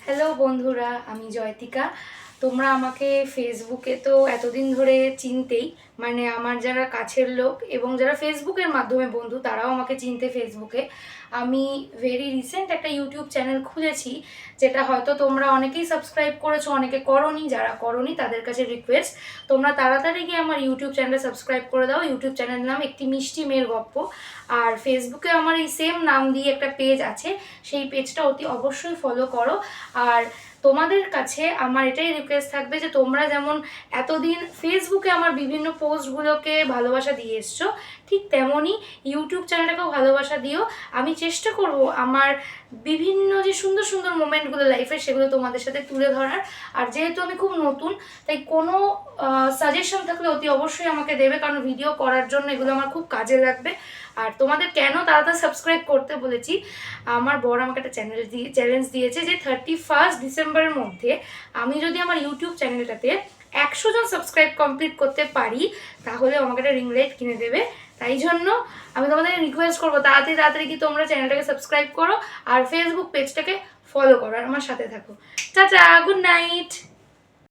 Hello বন্ধুরা, আমি জয়তিকা। তোমরা আমাকে ফেসবুকে তো এতদিন ধরে চিনতেই, মানে আমার যারা কাছের লোক এবং যারা ফেসবুকের মাধ্যমে বন্ধু তারাও আমাকে চিনতে ফেসবুকে। আমি ভেরি রিসেন্ট একটা ইউটিউব চ্যানেল খুলেছি, যেটা হয়তো তোমরা অনেকেই সাবস্ক্রাইব করেছো, অনেকে করোনি। যারা করোনি তাদের কাছে রিকোয়েস্ট, তোমরা তাড়াতাড়ি গিয়ে আমার ইউটিউব চ্যানেলে সাবস্ক্রাইব করে দাও। ইউটিউব চ্যানেলের নাম একটি মিষ্টি মেয়ের গপ্প। আর ফেসবুকে আমার এই সেম নাম দিয়ে একটা পেজ আছে, সেই পেজটা অতি অবশ্যই ফলো করো। আর তোমাদের কাছে আমার এটাই রিকোয়েস্ট থাকবে যে তোমরা যেমন এতদিন ফেসবুকে আমার বিভিন্ন পোস্টগুলোকে ভালোবাসা দিয়ে এসছো, ঠিক তেমনই ইউটিউব চ্যানেলটাকেও ভালোবাসা দিও। আমি চেষ্টা করব আমার বিভিন্ন যে সুন্দর সুন্দর মোমেন্টগুলো লাইফে সেগুলো তোমাদের সাথে তুলে ধরার। আর যেহেতু আমি খুব নতুন, তাই কোনো সাজেশন থাকলে অতি অবশ্যই আমাকে দেবে, কারণ ভিডিও করার জন্য এগুলো আমার খুব কাজে লাগবে। আর তোমাদের কেন তাড়াতাড়ি সাবস্ক্রাইব করতে বলেছি, আমার বর আমাকে একটা চ্যালেঞ্জ দিয়েছে যে 31 ডিসেম্বরের মধ্যে আমি যদি আমার ইউটিউব চ্যানেলটাতে 100 জন সাবস্ক্রাইব কমপ্লিট করতে পারি, তাহলে আমাকে একটা রিং লাইট কিনে দেবে। তাই জন্য আমি তোমাদের রিকোয়েস্ট করবো তাড়াতাড়ি তাড়াতাড়ি কি তোমরা চ্যানেলটাকে সাবস্ক্রাইব করো আর ফেসবুক পেজটাকে ফলো করো আর আমার সাথে থাকো। Tata, good night.